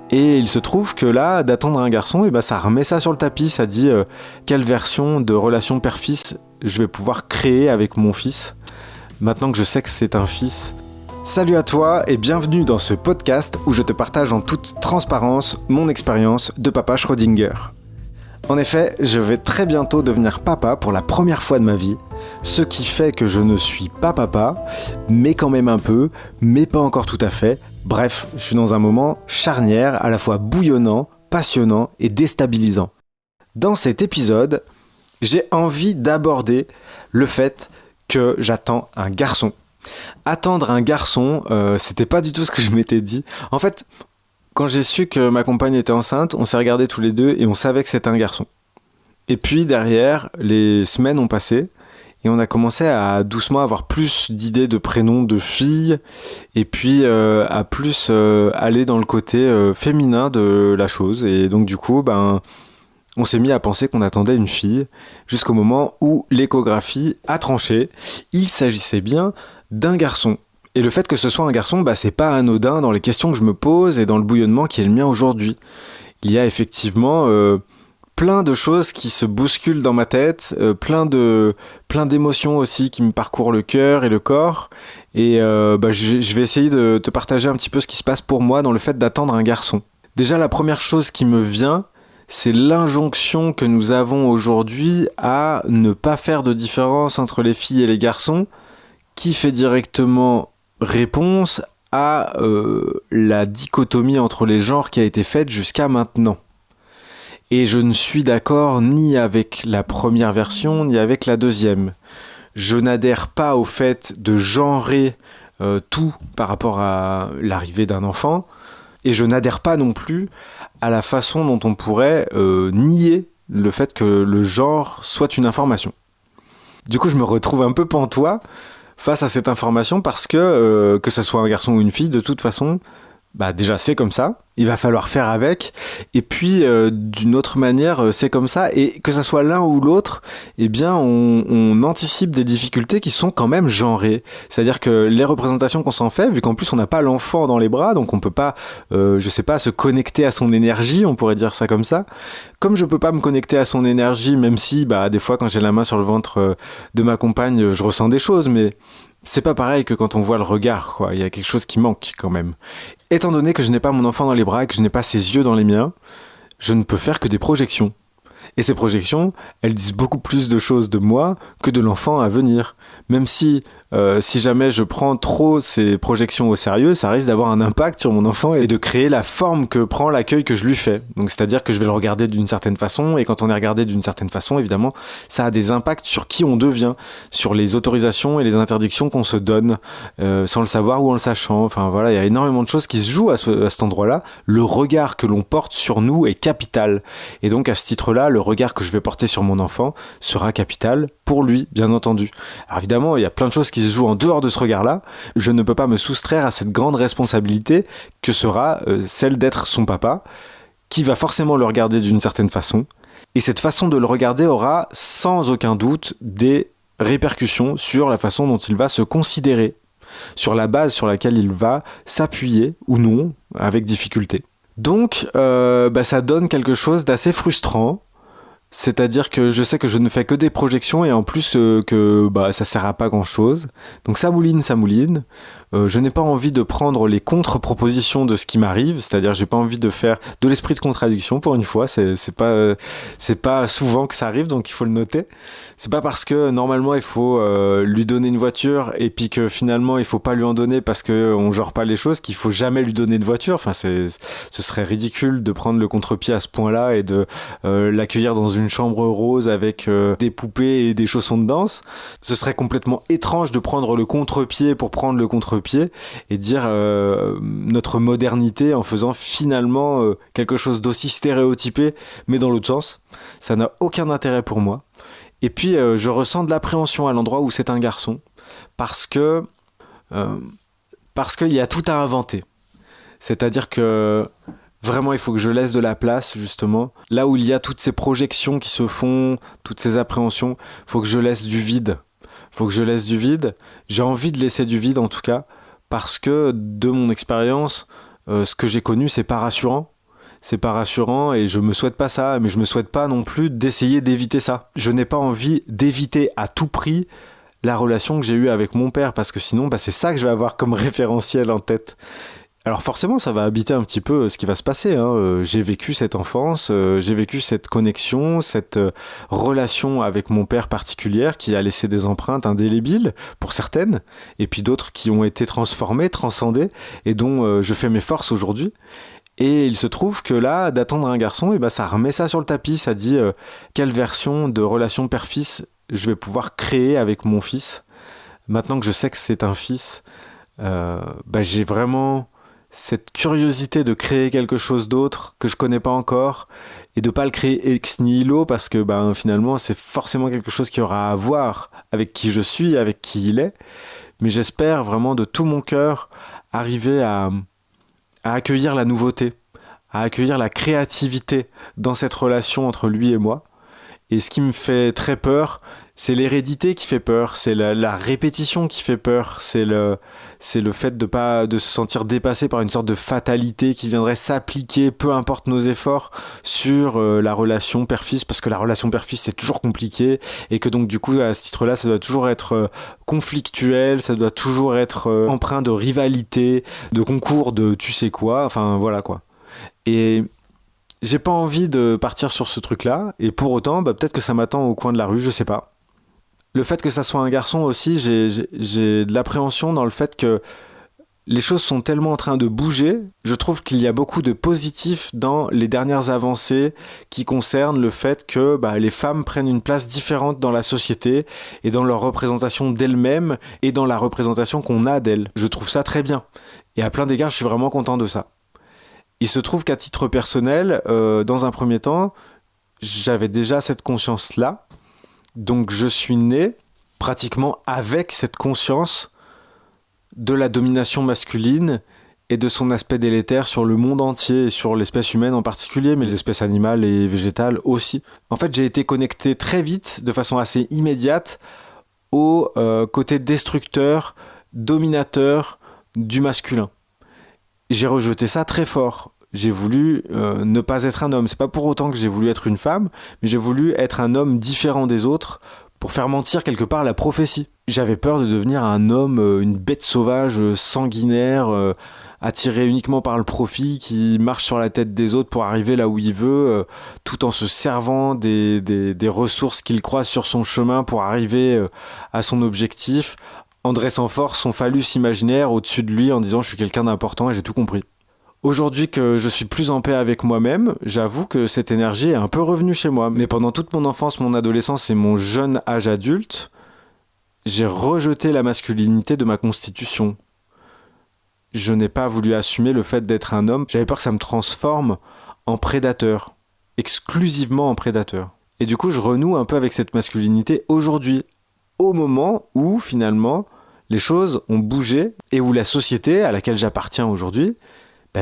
Et il se trouve que là, d'attendre un garçon, et ça remet ça sur le tapis, ça dit quelle version de relation père-fils je vais pouvoir créer avec mon fils, maintenant que je sais que c'est un fils. Salut à toi et bienvenue dans ce podcast où je te partage en toute transparence mon expérience de papa Schrödinger. En effet, je vais très bientôt devenir papa pour la première fois de ma vie, ce qui fait que je ne suis pas papa, mais quand même un peu, mais pas encore tout à fait. Bref, je suis dans un moment charnière, à la fois bouillonnant, passionnant et déstabilisant. Dans cet épisode, j'ai envie d'aborder le fait que j'attends un garçon. Attendre un garçon, c'était pas du tout ce que je m'étais dit. En fait, quand j'ai su que ma compagne était enceinte, on s'est regardés tous les deux et on savait que c'était un garçon. Et puis derrière, les semaines ont passé et on a commencé à doucement avoir plus d'idées de prénoms de filles et puis à plus aller dans le côté féminin de la chose. Et donc du coup, on s'est mis à penser qu'on attendait une fille jusqu'au moment où l'échographie a tranché. Il s'agissait bien d'un garçon. Et le fait que ce soit un garçon, c'est pas anodin dans les questions que je me pose et dans le bouillonnement qui est le mien aujourd'hui. Il y a effectivement plein de choses qui se bousculent dans ma tête, plein d'émotions aussi qui me parcourent le cœur et le corps. Et je vais essayer de te partager un petit peu ce qui se passe pour moi dans le fait d'attendre un garçon. Déjà, la première chose qui me vient, c'est l'injonction que nous avons aujourd'hui à ne pas faire de différence entre les filles et les garçons, qui fait directement réponse à la dichotomie entre les genres qui a été faite jusqu'à maintenant. Et je ne suis d'accord ni avec la première version, ni avec la deuxième. Je n'adhère pas au fait de genrer tout par rapport à l'arrivée d'un enfant, et je n'adhère pas non plus à la façon dont on pourrait nier le fait que le genre soit une information. Du coup, je me retrouve un peu pantois face à cette information parce que ça soit un garçon ou une fille, de toute façon, déjà c'est comme ça, il va falloir faire avec, et puis d'une autre manière c'est comme ça, et que ça soit l'un ou l'autre, on anticipe des difficultés qui sont quand même genrées, c'est-à-dire que les représentations qu'on s'en fait, vu qu'en plus on n'a pas l'enfant dans les bras, donc on peut pas, se connecter à son énergie, on pourrait dire ça comme ça, comme je peux pas me connecter à son énergie, même si des fois quand j'ai la main sur le ventre de ma compagne, je ressens des choses, mais c'est pas pareil que quand on voit le regard, quoi. Il y a quelque chose qui manque quand même. Étant donné que je n'ai pas mon enfant dans les bras et que je n'ai pas ses yeux dans les miens, je ne peux faire que des projections. Et ces projections, elles disent beaucoup plus de choses de moi que de l'enfant à venir. Même si jamais je prends trop ces projections au sérieux, ça risque d'avoir un impact sur mon enfant et de créer la forme que prend l'accueil que je lui fais. Donc c'est-à-dire que je vais le regarder d'une certaine façon, et quand on est regardé d'une certaine façon, évidemment, ça a des impacts sur qui on devient, sur les autorisations et les interdictions qu'on se donne, sans le savoir ou en le sachant. Enfin voilà, il y a énormément de choses qui se jouent à cet endroit-là. Le regard que l'on porte sur nous est capital. Et donc à ce titre-là, le regard que je vais porter sur mon enfant sera capital pour lui, bien entendu. Alors évidemment, il y a plein de choses qui se jouent en dehors de ce regard-là. Je ne peux pas me soustraire à cette grande responsabilité que sera celle d'être son papa, qui va forcément le regarder d'une certaine façon. Et cette façon de le regarder aura sans aucun doute des répercussions sur la façon dont il va se considérer, sur la base sur laquelle il va s'appuyer ou non, avec difficulté. Donc, ça donne quelque chose d'assez frustrant. C'est-à-dire que je sais que je ne fais que des projections et en plus que ça sert à pas grand-chose. Donc ça mouline. Je n'ai pas envie de prendre les contre-propositions de ce qui m'arrive, c'est-à-dire j'ai pas envie de faire de l'esprit de contradiction pour une fois. C'est pas souvent que ça arrive, donc il faut le noter. C'est pas parce que normalement il faut lui donner une voiture et puis que finalement il faut pas lui en donner parce que on genre pas les choses qu'il faut jamais lui donner de voiture. Enfin ce serait ridicule de prendre le contre-pied à ce point-là et de l'accueillir dans une chambre rose avec des poupées et des chaussons de danse. Ce serait complètement étrange de prendre le contre-pied pour prendre le contre-pied et dire notre modernité en faisant finalement quelque chose d'aussi stéréotypé mais dans l'autre sens. Ça n'a aucun intérêt pour moi. Et puis je ressens de l'appréhension à l'endroit où c'est un garçon parce qu'il y a tout à inventer. C'est-à-dire que vraiment il faut que je laisse de la place justement. Là où il y a toutes ces projections qui se font, toutes ces appréhensions, il faut que je laisse du vide. J'ai envie de laisser du vide en tout cas parce que de mon expérience, ce que j'ai connu c'est pas rassurant. c'est pas rassurant et je me souhaite pas ça, mais je me souhaite pas non plus d'essayer d'éviter ça. Je n'ai pas envie d'éviter à tout prix la relation que j'ai eue avec mon père, parce que sinon, c'est ça que je vais avoir comme référentiel en tête. Alors forcément, ça va habiter un petit peu ce qui va se passer, hein. J'ai vécu cette enfance, j'ai vécu cette connexion, cette relation avec mon père particulière qui a laissé des empreintes indélébiles pour certaines, et puis d'autres qui ont été transformées, transcendées, et dont je fais mes forces aujourd'hui. Et il se trouve que là, d'attendre un garçon, ça remet ça sur le tapis, ça dit quelle version de relation père-fils je vais pouvoir créer avec mon fils. Maintenant que je sais que c'est un fils, j'ai vraiment cette curiosité de créer quelque chose d'autre que je connais pas encore et de pas le créer ex nihilo, parce que finalement c'est forcément quelque chose qui aura à voir avec qui je suis, avec qui il est. Mais j'espère vraiment de tout mon cœur arriver à accueillir la nouveauté, à accueillir la créativité dans cette relation entre lui et moi. Et ce qui me fait très peur, c'est l'hérédité qui fait peur, c'est la répétition qui fait peur, c'est le fait de se sentir dépassé par une sorte de fatalité qui viendrait s'appliquer, peu importe nos efforts, sur la relation père-fils, parce que la relation père-fils c'est toujours compliqué, et que donc du coup à ce titre-là ça doit toujours être conflictuel, ça doit toujours être empreint de rivalité, de concours de tu sais quoi, enfin voilà quoi. Et j'ai pas envie de partir sur ce truc-là, et pour autant, peut-être que ça m'attend au coin de la rue, je sais pas. Le fait que ça soit un garçon aussi, j'ai de l'appréhension dans le fait que les choses sont tellement en train de bouger. Je trouve qu'il y a beaucoup de positifs dans les dernières avancées qui concernent le fait que les femmes prennent une place différente dans la société et dans leur représentation d'elles-mêmes et dans la représentation qu'on a d'elles. Je trouve ça très bien. Et à plein d'égards, je suis vraiment content de ça. Il se trouve qu'à titre personnel, dans un premier temps, j'avais déjà cette conscience-là. Donc je suis né pratiquement avec cette conscience de la domination masculine et de son aspect délétère sur le monde entier et sur l'espèce humaine en particulier, mais les espèces animales et végétales aussi. En fait, j'ai été connecté très vite, de façon assez immédiate, au côté destructeur, dominateur du masculin. J'ai rejeté ça très fort. J'ai voulu ne pas être un homme. C'est pas pour autant que j'ai voulu être une femme, mais j'ai voulu être un homme différent des autres pour faire mentir quelque part la prophétie. J'avais peur de devenir un homme, une bête sauvage, sanguinaire, attiré uniquement par le profit, qui marche sur la tête des autres pour arriver là où il veut, tout en se servant des ressources qu'il croise sur son chemin pour arriver à son objectif, en dressant fort son phallus imaginaire au-dessus de lui en disant « je suis quelqu'un d'important et j'ai tout compris ». Aujourd'hui que je suis plus en paix avec moi-même, j'avoue que cette énergie est un peu revenue chez moi. Mais pendant toute mon enfance, mon adolescence et mon jeune âge adulte, j'ai rejeté la masculinité de ma constitution. Je n'ai pas voulu assumer le fait d'être un homme. J'avais peur que ça me transforme en prédateur, exclusivement en prédateur. Et du coup, je renoue un peu avec cette masculinité aujourd'hui, au moment où finalement les choses ont bougé et où la société à laquelle j'appartiens aujourd'hui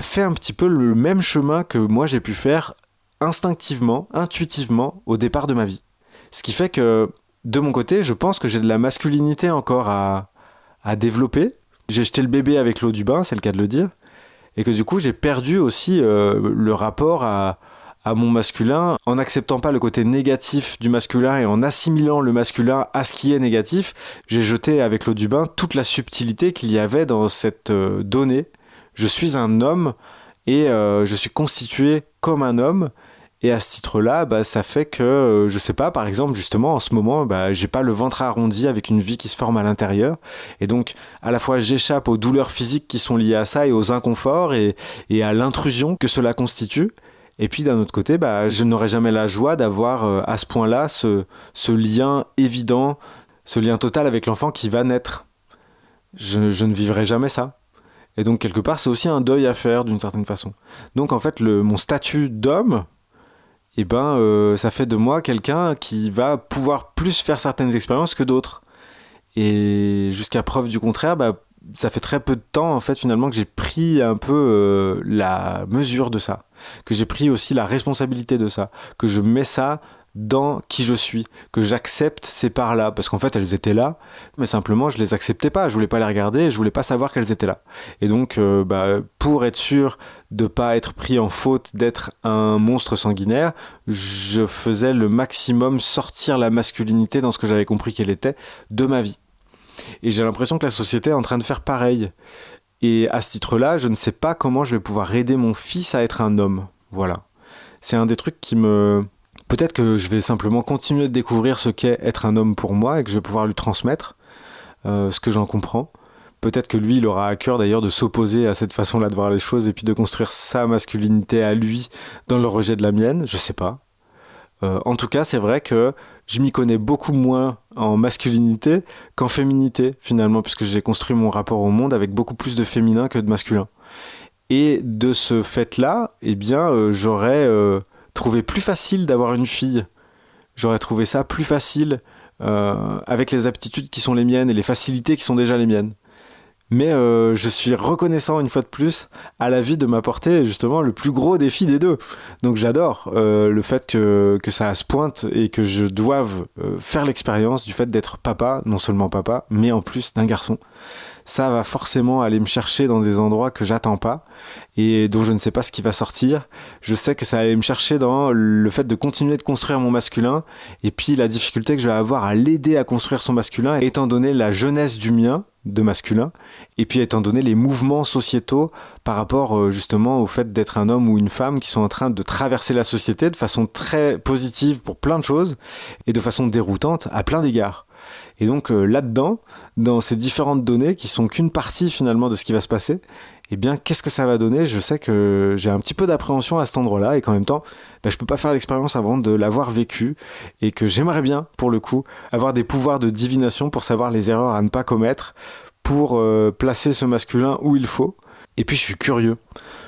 fait un petit peu le même chemin que moi j'ai pu faire instinctivement, intuitivement au départ de ma vie. Ce qui fait que de mon côté, je pense que j'ai de la masculinité encore à développer. J'ai jeté le bébé avec l'eau du bain, c'est le cas de le dire, et que du coup j'ai perdu aussi le rapport à mon masculin en n'acceptant pas le côté négatif du masculin et en assimilant le masculin à ce qui est négatif. J'ai jeté avec l'eau du bain toute la subtilité qu'il y avait dans cette donnée. Je suis un homme et je suis constitué comme un homme, et à ce titre-là, ça fait que, je sais pas, par exemple, justement, en ce moment, j'ai pas le ventre arrondi avec une vie qui se forme à l'intérieur, et donc, à la fois, j'échappe aux douleurs physiques qui sont liées à ça et aux inconforts et à l'intrusion que cela constitue, et puis d'un autre côté, je n'aurai jamais la joie d'avoir à ce point-là ce lien évident, ce lien total avec l'enfant qui va naître. Je ne vivrai jamais ça. Et donc, quelque part, c'est aussi un deuil à faire, d'une certaine façon. Donc, en fait, mon statut d'homme, ça fait de moi quelqu'un qui va pouvoir plus faire certaines expériences que d'autres. Et jusqu'à preuve du contraire, ça fait très peu de temps, en fait, finalement, que j'ai pris un peu la mesure de ça. Que j'ai pris aussi la responsabilité de ça. Que je mets ça dans qui je suis, que j'accepte ces parts-là, parce qu'en fait elles étaient là, mais simplement je les acceptais pas, je voulais pas les regarder, je voulais pas savoir qu'elles étaient là. Et donc pour être sûr de pas être pris en faute d'être un monstre sanguinaire, je faisais le maximum sortir la masculinité dans ce que j'avais compris qu'elle était de ma vie. Et j'ai l'impression que la société est en train de faire pareil. Et à ce titre-là, je ne sais pas comment je vais pouvoir aider mon fils à être un homme. Voilà. C'est un des trucs qui me... Peut-être que je vais simplement continuer de découvrir ce qu'est être un homme pour moi et que je vais pouvoir lui transmettre ce que j'en comprends. Peut-être que lui, il aura à cœur d'ailleurs de s'opposer à cette façon-là de voir les choses et puis de construire sa masculinité à lui dans le rejet de la mienne. Je sais pas. En tout cas, c'est vrai que je m'y connais beaucoup moins en masculinité qu'en féminité, finalement, puisque j'ai construit mon rapport au monde avec beaucoup plus de féminin que de masculin. Et de ce fait-là, eh bien, j'aurais trouvé plus facile d'avoir une fille. J'aurais trouvé ça plus facile avec les aptitudes qui sont les miennes et les facilités qui sont déjà les miennes. Mais je suis reconnaissant une fois de plus à la vie de m'apporter justement le plus gros défi des deux. Donc j'adore le fait que ça se pointe et que je doive faire l'expérience du fait d'être papa, non seulement papa, mais en plus d'un garçon. Ça va forcément aller me chercher dans des endroits que j'attends pas et dont je ne sais pas ce qui va sortir. Je sais que ça va aller me chercher dans le fait de continuer de construire mon masculin et puis la difficulté que je vais avoir à l'aider à construire son masculin étant donné la jeunesse du mien de masculin et puis étant donné les mouvements sociétaux par rapport justement au fait d'être un homme ou une femme qui sont en train de traverser la société de façon très positive pour plein de choses et de façon déroutante à plein d'égards. Et donc là-dedans, dans ces différentes données qui sont qu'une partie finalement de ce qui va se passer, eh bien qu'est-ce que ça va donner ? Je sais que j'ai un petit peu d'appréhension à cet endroit-là et qu'en même temps, je peux pas faire l'expérience avant de l'avoir vécu et que j'aimerais bien, pour le coup, avoir des pouvoirs de divination pour savoir les erreurs à ne pas commettre, pour placer ce masculin où il faut. Et puis je suis curieux.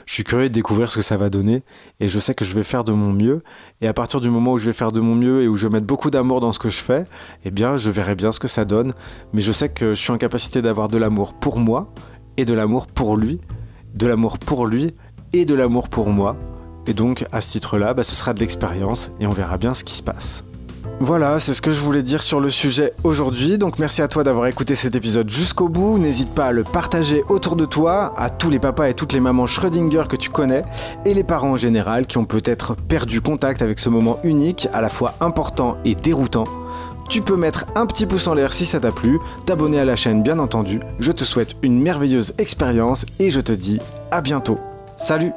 Je suis curieux de découvrir ce que ça va donner et je sais que je vais faire de mon mieux. Et à partir du moment où je vais faire de mon mieux et où je vais mettre beaucoup d'amour dans ce que je fais, eh bien je verrai bien ce que ça donne. Mais je sais que je suis en capacité d'avoir de l'amour pour moi et de l'amour pour lui, de l'amour pour lui et de l'amour pour moi. Et donc à ce titre-là, ce sera de l'expérience et on verra bien ce qui se passe. Voilà, c'est ce que je voulais dire sur le sujet aujourd'hui, donc merci à toi d'avoir écouté cet épisode jusqu'au bout, n'hésite pas à le partager autour de toi, à tous les papas et toutes les mamans Schrödinger que tu connais, et les parents en général qui ont peut-être perdu contact avec ce moment unique, à la fois important et déroutant. Tu peux mettre un petit pouce en l'air si ça t'a plu, t'abonner à la chaîne bien entendu, je te souhaite une merveilleuse expérience et je te dis à bientôt. Salut!